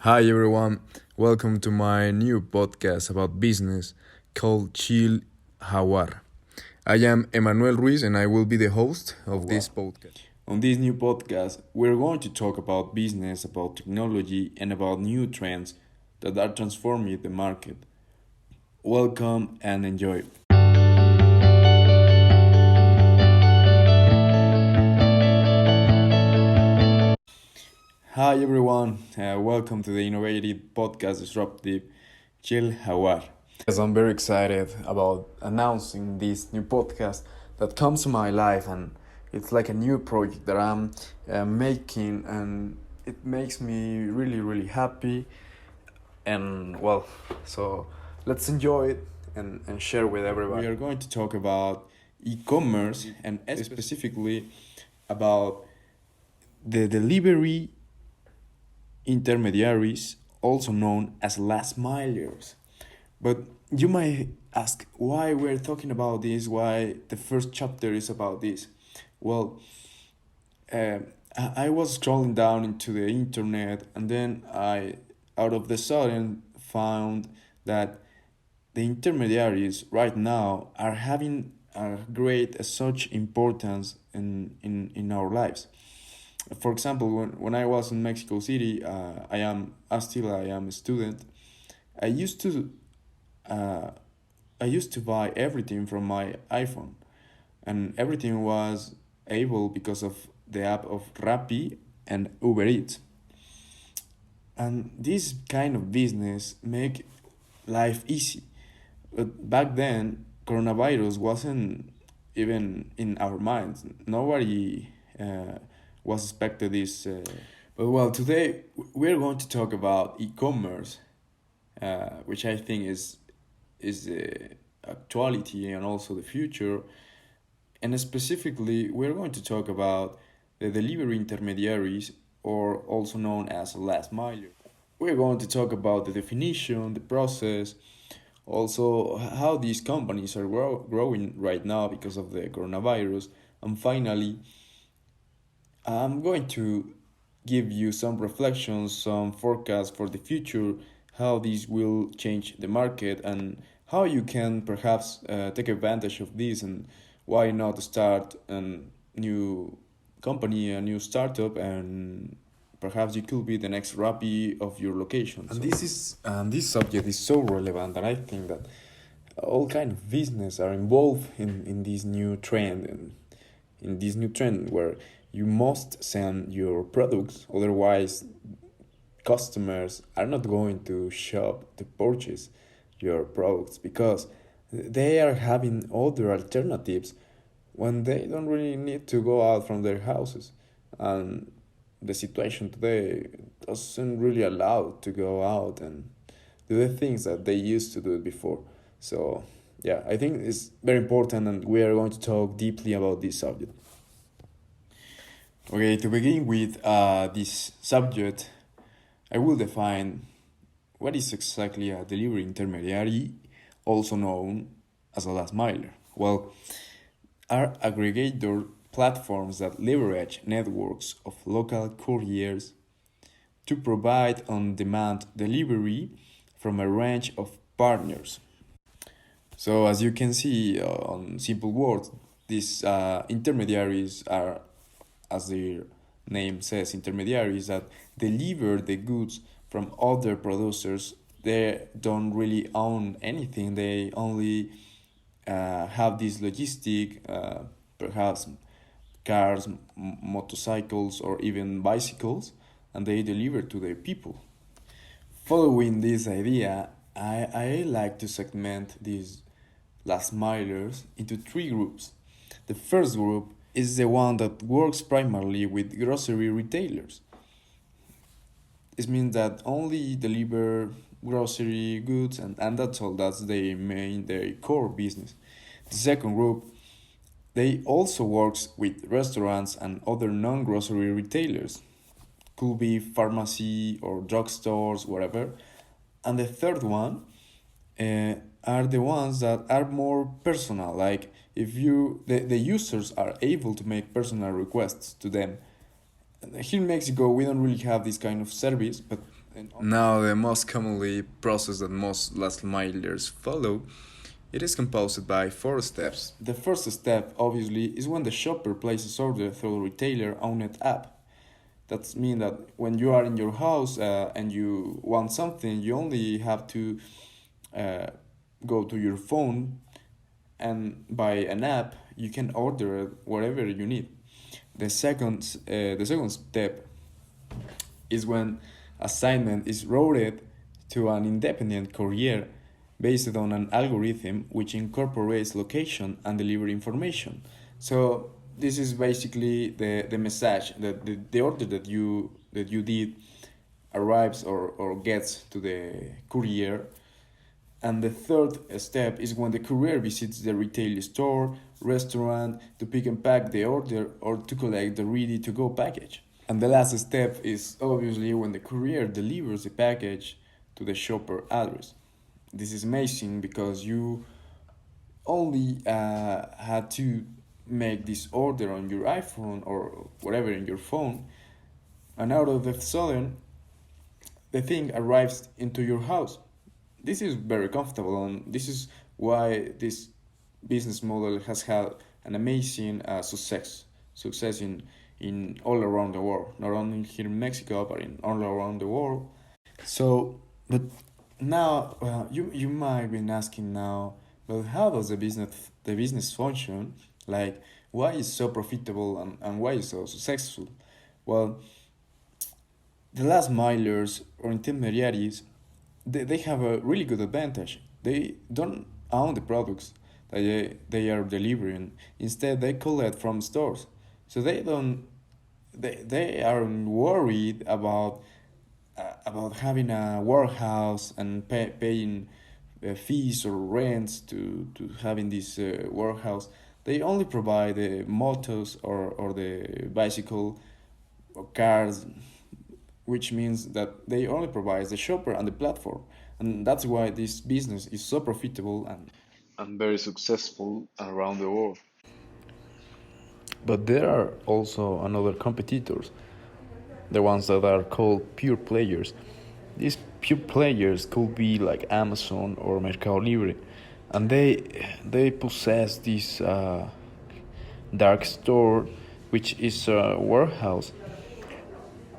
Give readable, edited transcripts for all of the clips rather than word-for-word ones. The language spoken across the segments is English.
Hi everyone, welcome to my new podcast about business called Chill Jaguar. I am Emmanuel Ruiz and I will be the host of this podcast. On this new podcast, we're going to talk about business, about technology, and about new trends that are transforming the market. Welcome and enjoy. Hi everyone, welcome to the innovative podcast Disruptive Chill Jaguar. Yes, I'm very excited about announcing this new podcast that comes to my life, and it's like a new project that I'm making, and it makes me really happy. And well, so let's enjoy it and share with everybody. We are going to talk about e-commerce and specifically about the delivery intermediaries, also known as last milers. But you might ask why we're talking about this, why the first chapter is about this. Well, I was scrolling down into the internet, and then I, out of the sudden, found that the intermediaries right now are having a great such importance in our lives. For example, when I was in Mexico City, I am a student. I used to uh, I used to buy everything from my iPhone, and everything was able because of the app of Rappi and Uber Eats. And this kind of business make life easy. But back then, coronavirus wasn't even in our minds. Nobody was expected this. But well, today we're going to talk about e-commerce, which I think is the actuality and also the future. And specifically, we're going to talk about the delivery intermediaries, or also known as last miler. We're going to talk about the definition, the process, also how these companies are growing right now because of the coronavirus, and finally, I'm going to give you some reflections, some forecasts for the future, how this will change the market, and how you can perhaps take advantage of this, and why not start a new company, a new startup, and perhaps you could be the next Rappi of your location. And this subject is so relevant that I think that all kind of business are involved in this new trend, and in this new trend where you must send your products, otherwise customers are not going to shop to purchase your products because they are having other alternatives when they don't really need to go out from their houses. And the situation today doesn't really allow to go out and do the things that they used to do before. So yeah, I think it's very important, and we are going to talk deeply about this subject. Okay, to begin with this subject, I will define what is exactly a delivery intermediary, also known as a last miler. Well, are aggregator platforms that leverage networks of local couriers to provide on-demand delivery from a range of partners. So as you can see, on simple words, these intermediaries are, as their name says, intermediaries that deliver the goods from other producers. They don't really own anything. They only have this logistic, perhaps cars, motorcycles, or even bicycles, and they deliver to their people. Following this idea, I like to segment these last milers into three groups. The first group is the one that works primarily with grocery retailers. This means that only deliver grocery goods, and that's all. That's their core business. The second group, they also works with restaurants and other non-grocery retailers. Could be pharmacy or drugstores, whatever. And the third one are the ones that are more personal, like if the users are able to make personal requests to them. Here in Mexico we don't really have this kind of service, but Now, the most commonly process that most last milers follow, it is composed by four steps. The first step, obviously, is when the shopper places order through a retailer-owned app. That means that when you are in your house and you want something, you only have to uh, go to your phone, and by an app you can order whatever you need. The second step is when assignment is routed to an independent courier based on an algorithm which incorporates location and delivery information. So this is basically the message that the order that you did arrives or gets to the courier. And the third step is when the courier visits the retail store, restaurant to pick and pack the order or to collect the ready to go package. And the last step is obviously when the courier delivers the package to the shopper address. This is amazing because you only had to make this order on your iPhone or whatever in your phone, and out of the sudden, the thing arrives into your house. This is very comfortable, and this is why this business model has had an amazing success in all around the world, not only here in Mexico but in all around the world. So, but now you might be asking now, but how does the business function? Like, why is so profitable and why is so successful? Well, the last milers or intermediaries, they have a really good advantage. They don't own the products that they are delivering. Instead, they collect from stores. So they aren't worried about having a warehouse and paying fees or rents to having this warehouse. They only provide the motors or the bicycle or cars, which means that they only provide the shopper and the platform. And that's why this business is so profitable and very successful around the world. But there are also another competitors, the ones that are called pure players. These pure players could be like Amazon or Mercado Libre, and they possess this dark store, which is a warehouse,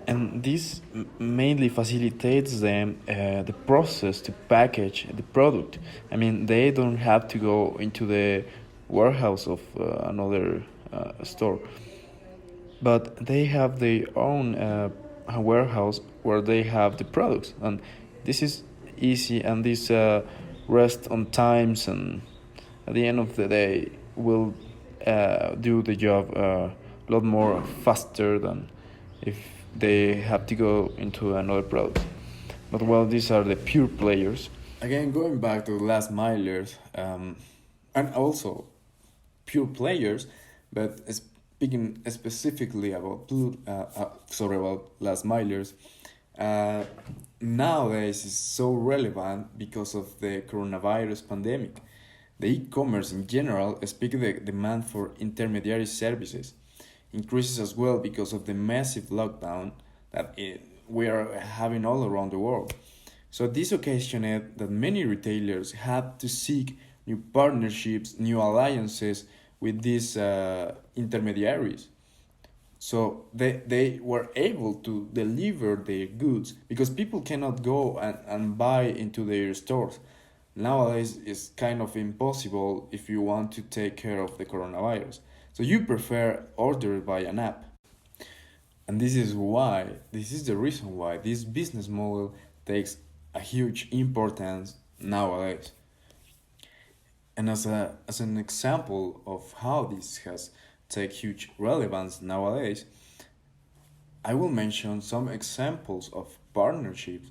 and this mainly facilitates them the process to package the product. I mean, they don't have to go into the warehouse of another store, but they have their own warehouse where they have the products, and this is easy, and this rest on times, and at the end of the day will do the job a lot more faster than if they have to go into another product. But well, these are the pure players. Again, going back to the last milers, and also pure players, but speaking specifically about about last milers, uh, nowadays is so relevant because of the coronavirus pandemic. The e-commerce in general speak the demand for intermediary services increases as well because of the massive lockdown that we are having all around the world. So this occasioned that many retailers had to seek new partnerships, new alliances with these intermediaries. So they were able to deliver their goods because people cannot go and buy into their stores. Nowadays, it's kind of impossible if you want to take care of the coronavirus. So you prefer order by an app. And this is the reason why this business model takes a huge importance nowadays. And as an example of how this has take huge relevance nowadays, I will mention some examples of partnerships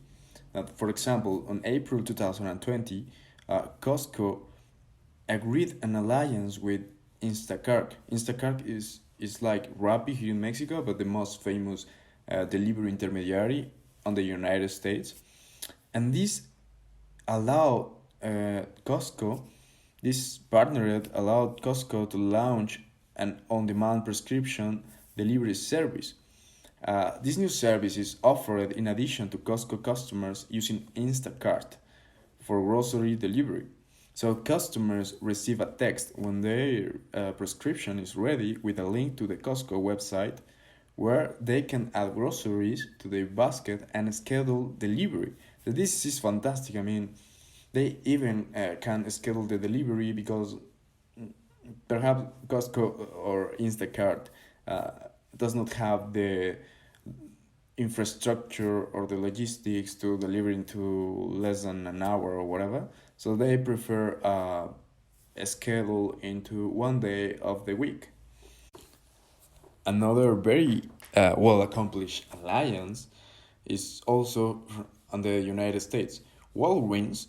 that, for example, on April 2020, Costco agreed an alliance with Instacart. Instacart is like Rappi here in Mexico, but the most famous delivery intermediary on the United States. And this allowed Costco, this partnership allowed Costco to launch an on-demand prescription delivery service. This new service is offered in addition to Costco customers using Instacart for grocery delivery. So customers receive a text when their prescription is ready with a link to the Costco website where they can add groceries to their basket and schedule delivery. So this is fantastic. I mean, they even can schedule the delivery because perhaps Costco or Instacart uh, does not have the infrastructure or the logistics to deliver into less than an hour or whatever. So they prefer a schedule into one day of the week. Another very well accomplished alliance is also on the United States. Walgreens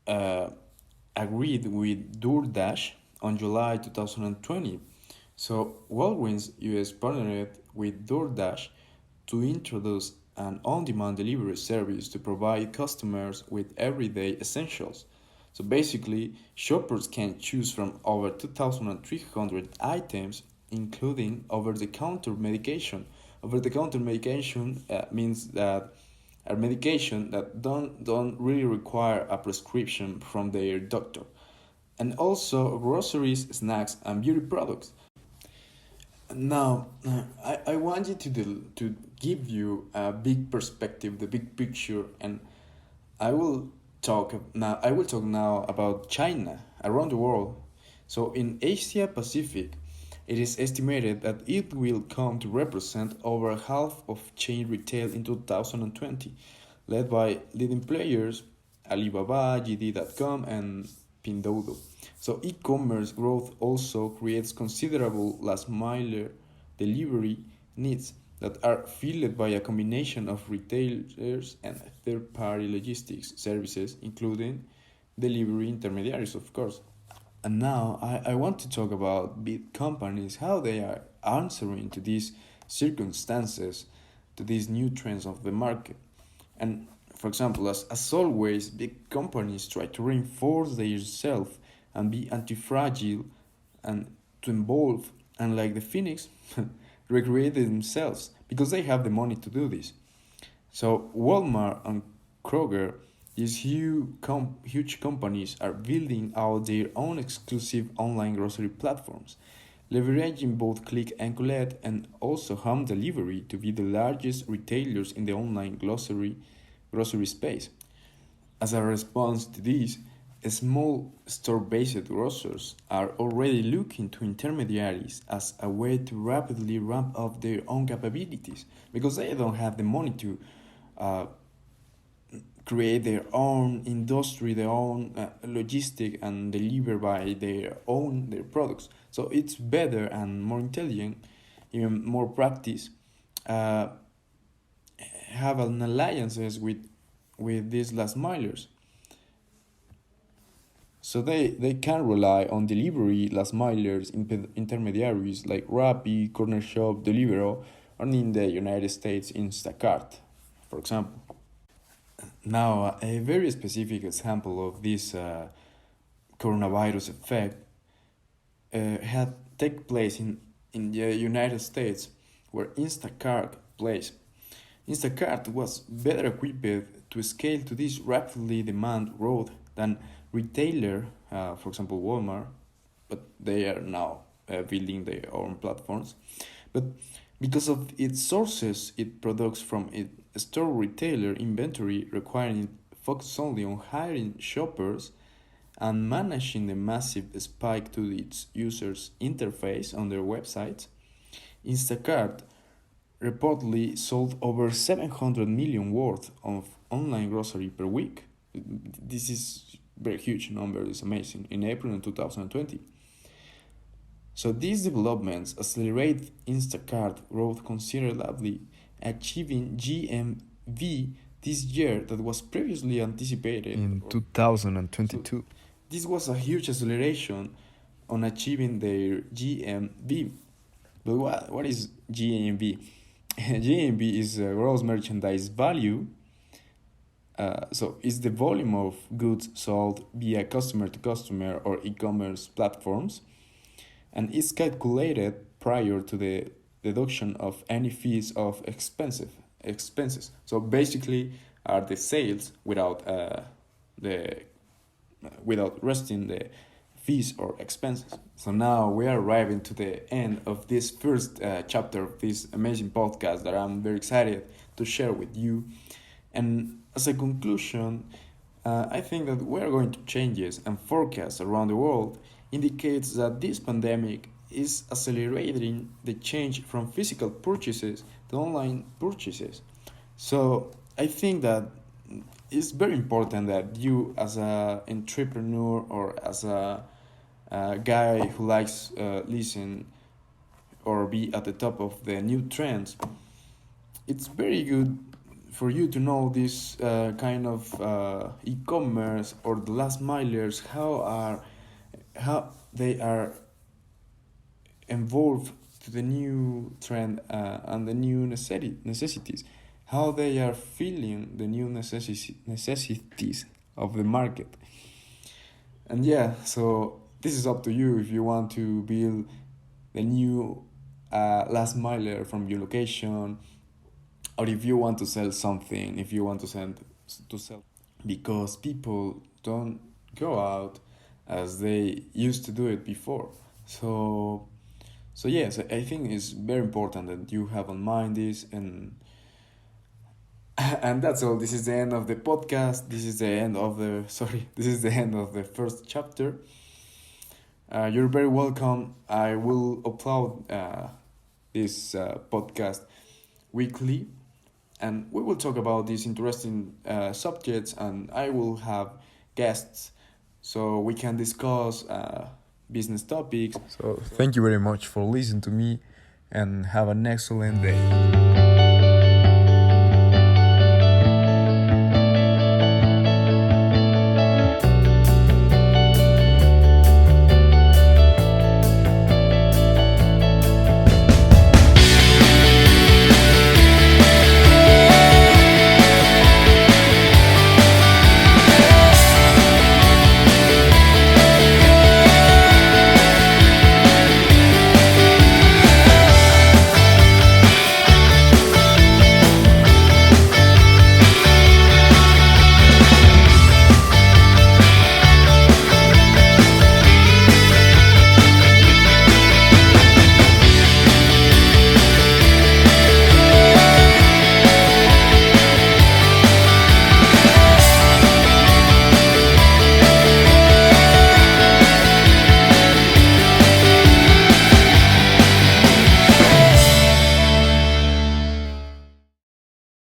uh, agreed with DoorDash on July 2020. So Walgreens US partnered with DoorDash to introduce an on-demand delivery service to provide customers with everyday essentials. So basically, shoppers can choose from over 2,300 items, including over-the-counter medication. Over-the-counter medication means that a medication that don't really require a prescription from their doctor, and also groceries, snacks, and beauty products. Now, I want you to give you a big perspective, the big picture, and I will I will talk now about China around the world. So in Asia Pacific, it is estimated that it will come to represent over half of chain retail in 2020, led by leading players Alibaba, JD.com, and Pinduoduo. So e-commerce growth also creates considerable last mile delivery needs that are filled by a combination of retailers and third-party logistics services, including delivery intermediaries, of course. And now I want to talk about big companies, how they are answering to these circumstances, to these new trends of the market. And for example, as always, big companies try to reinforce themselves and be anti-fragile and to evolve, and like the phoenix, recreate themselves because they have the money to do this. So Walmart and Kroger, these huge companies are building out their own exclusive online grocery platforms, leveraging both click and collect and also home delivery to be the largest retailers in the online grocery space. As a response to this, small store-based grocers are already looking to intermediaries as a way to rapidly ramp up their own capabilities because they don't have the money to uh, create their own industry, their own logistic, and deliver by their products. So it's better and more intelligent, even more practice, uh, have an alliances with these last milers. So they can rely on delivery last milers, intermediaries like Rappi, Corner Shop, Deliveroo, or in the United States, Instacart, for example. Now, a very specific example of this coronavirus effect had take place in the United States, where Instacart was better equipped to scale to this rapidly demand growth than retailer, for example Walmart, but they are now building their own platforms. But because of its sources, it products from its store retailer inventory, requiring it focus only on hiring shoppers and managing the massive spike to its users' interface on their websites. Instacart reportedly sold over 700 million worth of online grocery per week. This is very huge number, it's amazing, in April in 2020. So these developments accelerate Instacart growth considerably, achieving GMV this year that was previously anticipated in 2022. So this was a huge acceleration on achieving their GMV. But what is GMV? GMV is gross merchandise value. So it's the volume of goods sold via customer to customer or e-commerce platforms, and it's calculated prior to the deduction of any fees of expenses. So basically, are the sales the without resting the fees or expenses. So now we are arriving to the end of this first chapter of this amazing podcast that I'm very excited to share with you. And as a conclusion, I think that we are going to changes and forecasts around the world indicates that this pandemic is accelerating the change from physical purchases to online purchases. So I think that it's very important that you, as an entrepreneur or as a guy who likes listen or be at the top of the new trends, it's very good for you to know this kind of e-commerce or the last milers how they are involved to the new trend and the new necessities, how they are feeling the new necessities of the market. And yeah, so this is up to you if you want to build the new last miler from your location, or if you want to sell something, if you want to sell, because people don't go out as they used to do it before. So yes, I think it's very important that you have on mind this. And that's all. This is the end of the podcast. This is the end of the sorry. This is the end of the first chapter. You're very welcome. I will upload this podcast weekly, and we will talk about these interesting subjects, and I will have guests so we can discuss business topics. So thank you very much for listening to me and have an excellent day.